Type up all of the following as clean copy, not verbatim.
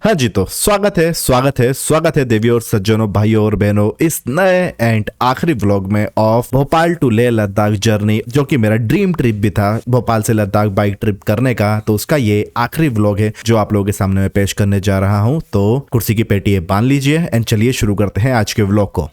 हाँ जी, तो स्वागत है देवियों और सज्जनों, भाइयों और बहनों इस नए एंड आखिरी व्लॉग में of Bhopal to Leh Ladakh journey, जो कि मेरा ड्रीम ट्रिप भी था भोपाल से लद्दाख बाइक ट्रिप करने का। तो उसका ये आखिरी व्लॉग है जो आप लोगों के सामने मैं पेश करने जा रहा हूँ। तो कुर्सी की पेटी बांध लीजिए एंड चलिए शुरू करते हैं आज के व्लॉग को।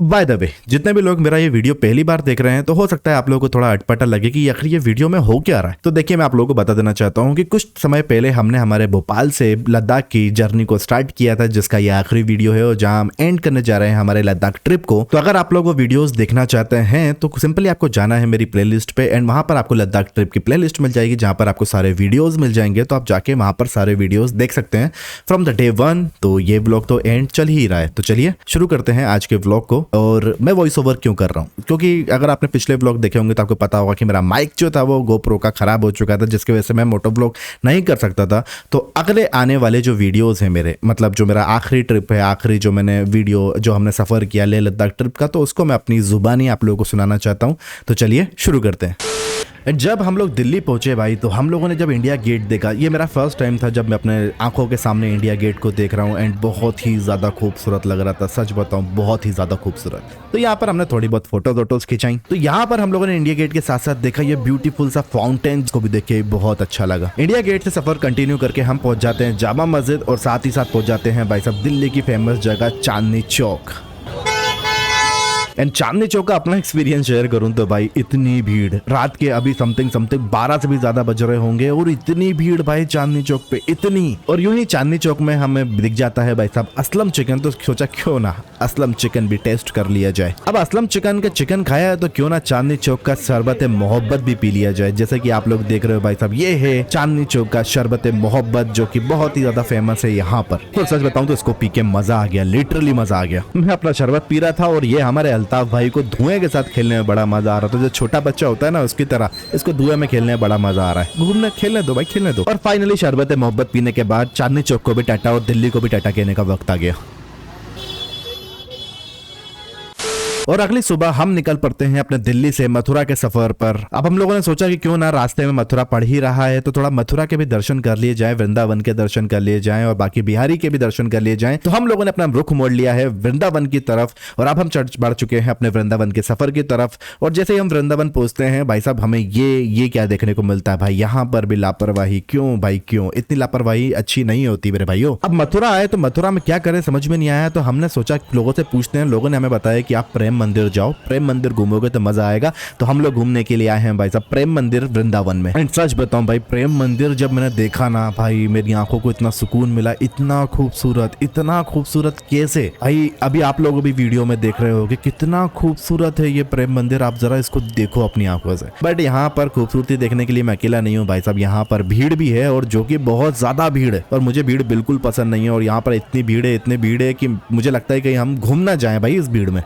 बाय द वे, जितने भी लोग मेरा ये वीडियो पहली बार देख रहे हैं तो हो सकता है आप लोगों को थोड़ा अटपटा लगे कि आखिर ये वीडियो में हो क्या रहा है। तो देखिए, मैं आप लोगों को बता देना चाहता हूँ कि कुछ समय पहले हमने हमारे भोपाल से लद्दाख की जर्नी को स्टार्ट किया था, जिसका ये आखिरी वीडियो है और जहां हम एंड करने जा रहे हैं हमारे लद्दाख ट्रिप को। तो अगर आप लोग वो वीडियोस देखना चाहते हैं तो सिंपली आपको जाना है मेरी प्लेलिस्ट पे एंड वहां पर आपको लद्दाख ट्रिप की प्लेलिस्ट मिल जाएगी, जहां पर आपको सारे वीडियोस मिल जाएंगे। तो आप जाके वहां पर सारे वीडियोस देख सकते हैं फ्रॉम द डे 1। तो ये व्लॉग तो एंड चल ही रहा है, तो चलिए शुरू करते हैं आज के व्लॉग को। और मैं वॉइस ओवर क्यों कर रहा हूँ, क्योंकि अगर आपने पिछले व्लॉग देखे होंगे तो आपको पता होगा कि मेरा माइक जो था वो GoPro का खराब हो चुका था, जिसकी वजह से मैं मोटो व्लॉग नहीं कर सकता था। तो अगले आने वाले जो वीडियोस हैं मेरे, मतलब जो मेरा आखिरी ट्रिप है, आखिरी जो मैंने वीडियो जो हमने सफर किया लेह लद्दाख ट्रिप का, तो उसको मैं अपनी जुबानी आप लोगों को सुनाना चाहता हूँ। तो चलिए शुरू करते हैं। जब हम लोग दिल्ली पहुंचे भाई, तो हम लोगों ने जब इंडिया गेट देखा, ये मेरा फर्स्ट टाइम था जब मैं अपने आंखों के सामने इंडिया गेट को देख रहा हूँ एंड बहुत ही ज़्यादा खूबसूरत लग रहा था, सच बताऊँ बहुत ही ज़्यादा खूबसूरत। तो यहाँ पर हमने थोड़ी बहुत फोटोज खिंचाई। तो यहाँ पर हम लोगों ने इंडिया गेट के साथ साथ देखा ये ब्यूटीफुल सा फाउंटेन को भी देख के बहुत अच्छा लगा। इंडिया गेट से सफर कंटिन्यू करके हम पहुंच जाते हैं जामा मस्जिद और साथ ही साथ पहुंच जाते हैं भाई साहब दिल्ली की फेमस जगह चांदनी चौक। एंड चांदनी चौक का अपना एक्सपीरियंस शेयर करूं तो भाई इतनी भीड़, रात के अभी समथिंग 12 से भी ज्यादा बज रहे होंगे और इतनी भीड़ भाई चांदनी चौक पे, इतनी। और यूं ही चांदनी चौक में हमें दिख जाता है भाई साहब असलम चिकन। तो सोचा क्यों ना असलम चिकन भी टेस्ट कर लिया जाए। अब असलम चिकन का चिकन खाया है तो क्यों ना चांदनी चौक का शरबत मोहब्बत भी पी लिया जाए। जैसे कि आप लोग देख रहे हो भाई साहब, ये है चांदनी चौक का शरबत मोहब्बत, जो की बहुत ही ज्यादा फेमस है यहाँ पर। तो सच बताऊं तो इसको पी के मजा आ गया, लिटरली मजा आ गया। मैं अपना शरबत पी रहा था और ये हमारे अल्ताफ भाई को धुएं के साथ खेलने में बड़ा मजा आ रहा था। जो छोटा बच्चा होता है ना, उसकी तरह इसको धुएं में खेलने में बड़ा मजा आ रहा है। घूमने खेलने दो भाई, खेलने दो। और फाइनली शरबत मोहब्बत पीने के बाद चांदनी चौक को भी टाटा और दिल्ली को भी टाटा कहने का वक्त आ गया। और अगली सुबह हम निकल पड़ते हैं अपने दिल्ली से मथुरा के सफर पर। अब हम लोगों ने सोचा कि क्यों ना रास्ते में मथुरा पड़ ही रहा है तो थोड़ा मथुरा के भी दर्शन कर लिए जाएं, वृंदावन के दर्शन कर लिए जाएं और बाकी बिहारी के भी दर्शन कर लिए जाएं। तो हम लोगों ने अपना रुख मोड़ लिया है वृंदावन की तरफ और अब हम बढ़ चुके हैं अपने वृंदावन के सफर की तरफ। और जैसे ही हम वृंदावन पहुंचते हैं भाई साहब, हमें ये क्या देखने को मिलता है भाई, यहाँ पर भी लापरवाही। क्यों भाई, क्यों इतनी लापरवाही अच्छी नहीं होती मेरे भाइयों। अब मथुरा आए तो मथुरा में क्या करें समझ में नहीं आया, तो हमने सोचा लोगों से पूछते हैं। लोगों ने हमें बताया कि आप प्रेम मंदिर जाओ, प्रेम मंदिर घूमोगे तो मजा आएगा। तो हम लोग घूमने के लिए आए हैं भाई साहब प्रेम मंदिर वृंदावन में। एंड सच बताऊं भाई, प्रेम मंदिर जब मैंने देखा ना भाई, मेरी आंखों को इतना सुकून मिला, इतना खूबसूरत कैसे भाई। अभी आप लोग भी वीडियो में देख रहे हो कि कितना खूबसूरत है ये प्रेम मंदिर, आप जरा इसको देखो अपनी आंखों से। बट यहाँ पर खूबसूरती देखने के लिए मैं अकेला नहीं हूँ भाई साहब, यहाँ पर भीड़ भी है और जो कि बहुत ज्यादा भीड़ है। और मुझे भीड़ बिल्कुल पसंद नहीं है और यहाँ पर इतनी भीड़ है कि मुझे लगता है कि हम घूम ना जाए भाई इस भीड़ में।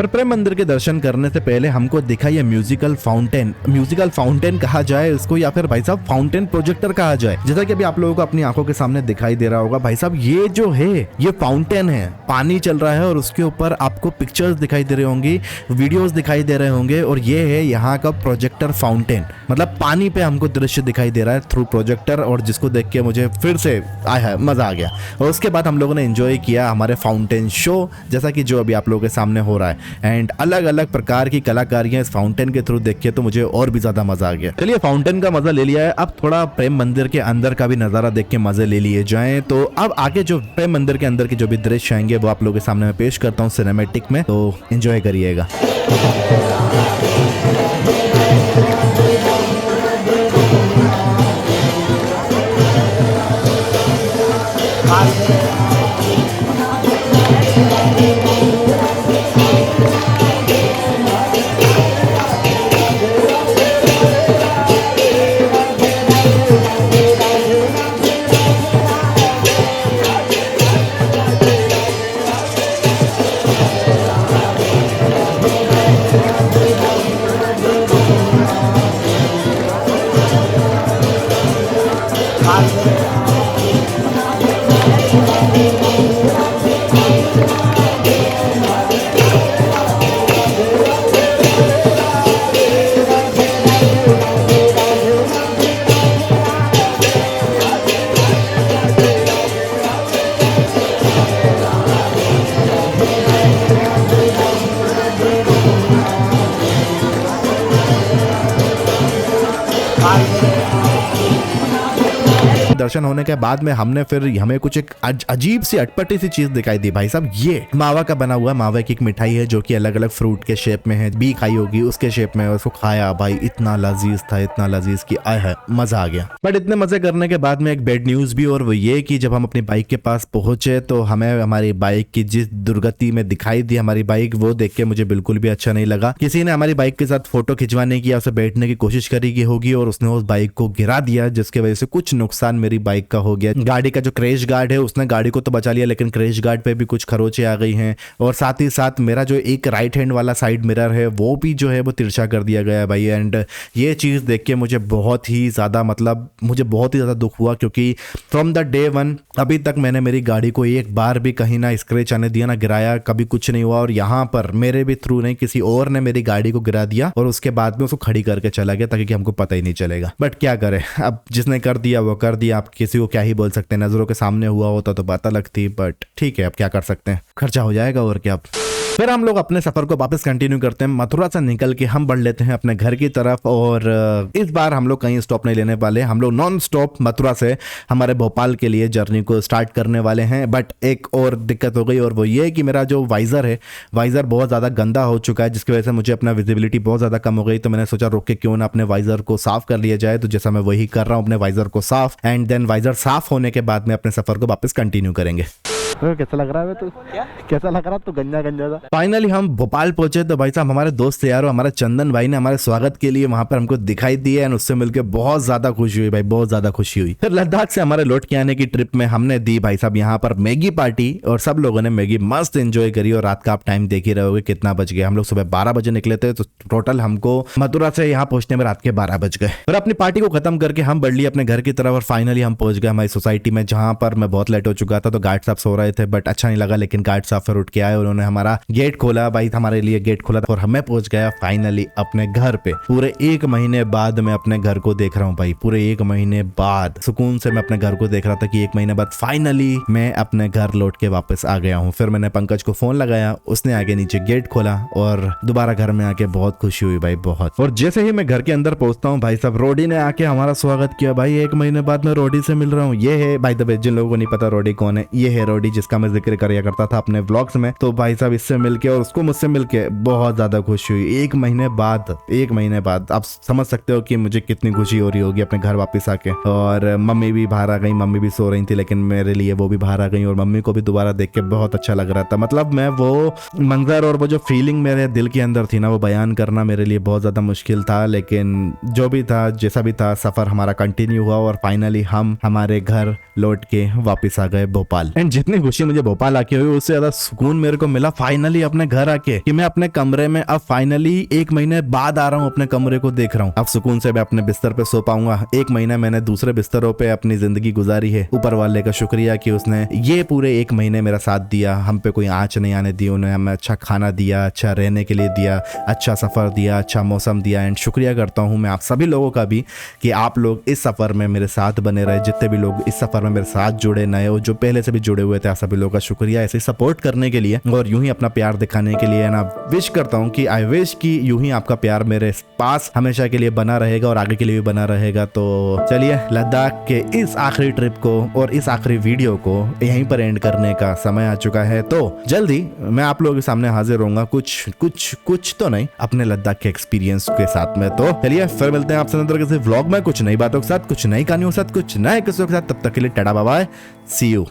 प्रेम मंदिर के दर्शन करने से पहले हमको दिखा ये म्यूजिकल फाउंटेन कहा जाए इसको, या फिर भाई साहब फाउंटेन प्रोजेक्टर कहा जाए। जैसा कि अभी आप लोगों को अपनी आंखों के सामने दिखाई दे रहा होगा भाई साहब, ये जो है ये फाउंटेन है, पानी चल रहा है और उसके ऊपर आपको पिक्चर्स दिखाई दे रही होंगी, वीडियोस दिखाई दे रहे होंगे। और ये है यहाँ का प्रोजेक्टर फाउंटेन, मतलब पानी पे हमको दृश्य दिखाई दे रहा है थ्रू प्रोजेक्टर, और जिसको देख के मुझे फिर से आया मजा आ गया। और उसके बाद हम लोगों ने एंजॉय किया हमारे फाउंटेन शो, जैसा कि जो अभी आप लोगों के सामने हो रहा है। एंड अलग अलग प्रकार की कलाकारियां इस फाउंटेन के थ्रू देख के तो मुझे और भी ज्यादा मजा आ गया। चलिए फाउंटेन का मजा ले लिया है, अब थोड़ा प्रेम मंदिर के अंदर का भी नजारा देख के मजे ले लिए जाएं। तो अब आगे जो प्रेम मंदिर के अंदर के जो भी दृश्य आएंगे वो आप लोगों के सामने मैं पेश करता हूँ सिनेमैटिक में, तो एंजॉय करिएगा। दर्शन होने के बाद में हमने फिर हमें कुछ एक अजीब सी अटपटी सी चीज दिखाई दी भाई साहब। ये मावा का बना हुआ, मावा की एक मिठाई है जो कि अलग अलग फ्रूट के शेप में है। बी खाई होगी उसके शेप में, उसको खाया भाई, इतना लजीज था, इतना लजीज कि आय है मजा आ गया। बट इतने मजे करने के बाद में एक बैड न्यूज भी, और वो ये कि जब हम अपनी बाइक के पास पहुंचे तो हमें हमारी बाइक की जिस दुर्गति में दिखाई दी हमारी बाइक, वो देख के मुझे बिल्कुल भी अच्छा नहीं लगा। किसी ने हमारी बाइक के साथ फोटो खिंचवाने की या उसे बैठने की कोशिश करी की होगी और उसने उस बाइक को गिरा दिया, जिसकी वजह से कुछ नुकसान मेरी बाइक का हो गया। गाड़ी का जो क्रैश गार्ड है उसने गाड़ी को तो बचा लिया, लेकिन क्रैश गार्ड पे भी कुछ खरोचे आ गई हैं, और साथ ही साथ मेरा जो एक राइट हैंड वाला साइड मिरर है वो भी जो है वो तिरछा कर दिया गया भाई। एंड ये चीज़ देख के मुझे बहुत ही ज़्यादा दुख हुआ, क्योंकि फ्रॉम द डे वन अभी तक मैंने मेरी गाड़ी को एक बार भी कहीं ना स्क्रैच आने दिया, ना गिराया, कभी कुछ नहीं हुआ। और यहाँ पर मेरे भी थ्रू नहीं, किसी और ने मेरी गाड़ी को गिरा दिया और उसके बाद में उसको खड़ी करके चला गया ताकि हमको पता ही नहीं चलेगा। बट क्या करें, अब जिसने कर दिया वो कर दिया, आप किसी को क्या ही बोल सकते हैं। नजरों के सामने हुआ होता तो बात अलग थी, बट ठीक है, अब क्या कर सकते हैं, खर्चा हो जाएगा और क्या। फिर हम लोग अपने सफर को वापस कंटिन्यू करते हैं। मथुरा से निकल के हम बढ़ लेते हैं अपने घर की तरफ, और इस बार हम लोग कहीं स्टॉप नहीं लेने वाले। हम लोग नॉन स्टॉप मथुरा से हमारे भोपाल के लिए जर्नी को स्टार्ट करने वाले हैं। बट एक और दिक्कत हो गई, और वो ये कि मेरा जो वाइजर है, वाइजर बहुत ज़्यादा गंदा हो चुका है, जिसकी वजह से मुझे अपना विजिबिलिटी बहुत ज़्यादा कम हो गई। तो मैंने सोचा रुक के क्यों ना अपने वाइजर को साफ कर लिया जाए, तो जैसा मैं वही कर रहा हूँ, अपने वाइजर को साफ, एंड देन वाइजर साफ होने के बाद में अपने सफर को वापस कंटिन्यू करेंगे। तो कैसा लग रहा है तू? कैसा लग रहा है तू? गंजा गंजा था। फाइनली हम भोपाल पहुंचे तो भाई साहब हमारे दोस्त यार, हमारे चंदन भाई ने हमारे स्वागत के लिए वहां पर हमको दिखाई दिया, एंड उससे मिलकर बहुत ज्यादा खुशी हुई भाई, बहुत ज्यादा खुशी हुई। फिर लद्दाख से हमारे लौट के आने की ट्रिप में हमने दी भाई साहब यहाँ पर मैगी पार्टी, और सब लोगों ने मैगी मस्त एंजॉय करी। और रात का आप टाइम देख ही रहोगे कितना बज गया। हम लोग सुबह 12 बजे निकले थे, तो टोटल हमको मथुरा से यहाँ पहुंचने में रात के 12 बज गए। फिर अपनी पार्टी को खत्म करके हम बढ़ लिए अपने घर की तरफ, और फाइनली हम पहुंच गए हमारी सोसाइटी में, जहां पर मैं बहुत लेट हो चुका था। तो गार्ड साहब सो रहे थे, बट अच्छा नहीं लगा, लेकिन गार्ड साहब फिर उठ के आए, उन्होंने हमारा गेट खोला भाई, हमारे लिए गेट खोला, और हमें पहुंच गया फाइनली अपने घर पे। पूरे 1 महीने बाद मैं अपने घर को देख रहा हूँ भाई, पूरे 1 महीने बाद सुकून से मैं अपने घर को देख रहा था कि 1 महीने बाद फाइनली मैं अपने घर लौट के वापस आ गया हूँ। फिर मैंने पंकज को फोन लगाया, उसने आगे नीचे गेट खोला, और दोबारा घर में आके बहुत खुशी हुई भाई, बहुत। और जैसे ही मैं घर के अंदर पहुंचता हूँ भाई साहब, रोडी ने आके हमारा स्वागत किया भाई। 1 महीने बाद मैं रोडी से मिल रहा हूँ। ये है भाई, द जिन लोगों को नहीं पता रोडी कौन है, ये है रोडी जिसका मैं जिक्र कर करता था अपने व्लॉग्स में। तो भाई साहब इससे मिलके और उसको मुझसे मिलके बहुत ज्यादा खुशी हुई। 1 महीने बाद आप समझ सकते हो कि मुझे कितनी खुशी हो रही होगी अपने घर वापस आके। और मम्मी भी बाहर आ गई, मम्मी भी सो रही थी, लेकिन मेरे लिए वो भी बाहर आ गई, और मम्मी को भी दोबारा देख के बहुत अच्छा लग रहा था। मतलब मैं वो मंजर और वो जो फीलिंग मेरे दिल के अंदर थी ना, वो बयान करना मेरे लिए बहुत ज्यादा मुश्किल था। लेकिन जो भी था, जैसा भी था, सफर हमारा कंटिन्यू हुआ, और फाइनली हम हमारे घर लौट के वापस आ गए भोपाल। एंड जितनी खुशी मुझे भोपाल आके हुई, उससे ज्यादा सुकून मेरे को मिला फाइनली अपने घर आके, कि मैं अपने कमरे में अब फाइनली 1 महीने बाद आ रहा हूँ, अपने कमरे को देख रहा हूँ। अब सुकून से मैं अपने बिस्तर पे सो पाऊंगा। 1 महीना मैंने दूसरे बिस्तरों पे अपनी जिंदगी गुजारी है। ऊपर वाले का शुक्रिया कि उसने ये पूरे 1 महीने मेरा साथ दिया, हम पे कोई आंच नहीं आने दी, उन्हें हमें अच्छा खाना दिया, अच्छा रहने के लिए दिया, अच्छा सफर दिया, अच्छा मौसम दिया। एंड शुक्रिया करता हूँ मैं आप सभी लोगों का भी कि आप लोग इस सफर में मेरे साथ बने रहे। जितने भी लोग इस सफर में मेरे साथ जुड़े, नए और जो पहले से भी जुड़े हुए थे, आप सभी लोगों का शुक्रिया ऐसे सपोर्ट करने के लिए और यूं ही अपना प्यार दिखाने के लिए। ना विश करता हूं कि आई विश कि यूं ही आपका प्यार मेरे पास हमेशा के लिए बना रहेगा और आगे के लिए भी बना रहेगा। तो चलिए, लद्दाख के इस आखिरी ट्रिप को और इस आखिरी वीडियो को यहीं पर एंड करने का समय आ चुका है। तो जल्दी मैं आप लोगों के सामने हाजिर रहूंगा, कुछ तो नहीं, अपने लद्दाख के एक्सपीरियंस के साथ में। तो चलिए फिर मिलते हैं आपसे अंदर किसी व्लॉग में, कुछ नई बातों के साथ, कुछ नई कहानियों के साथ, कुछ नए किस्सों के साथ। तब तक के लिए tata bye bye, see you.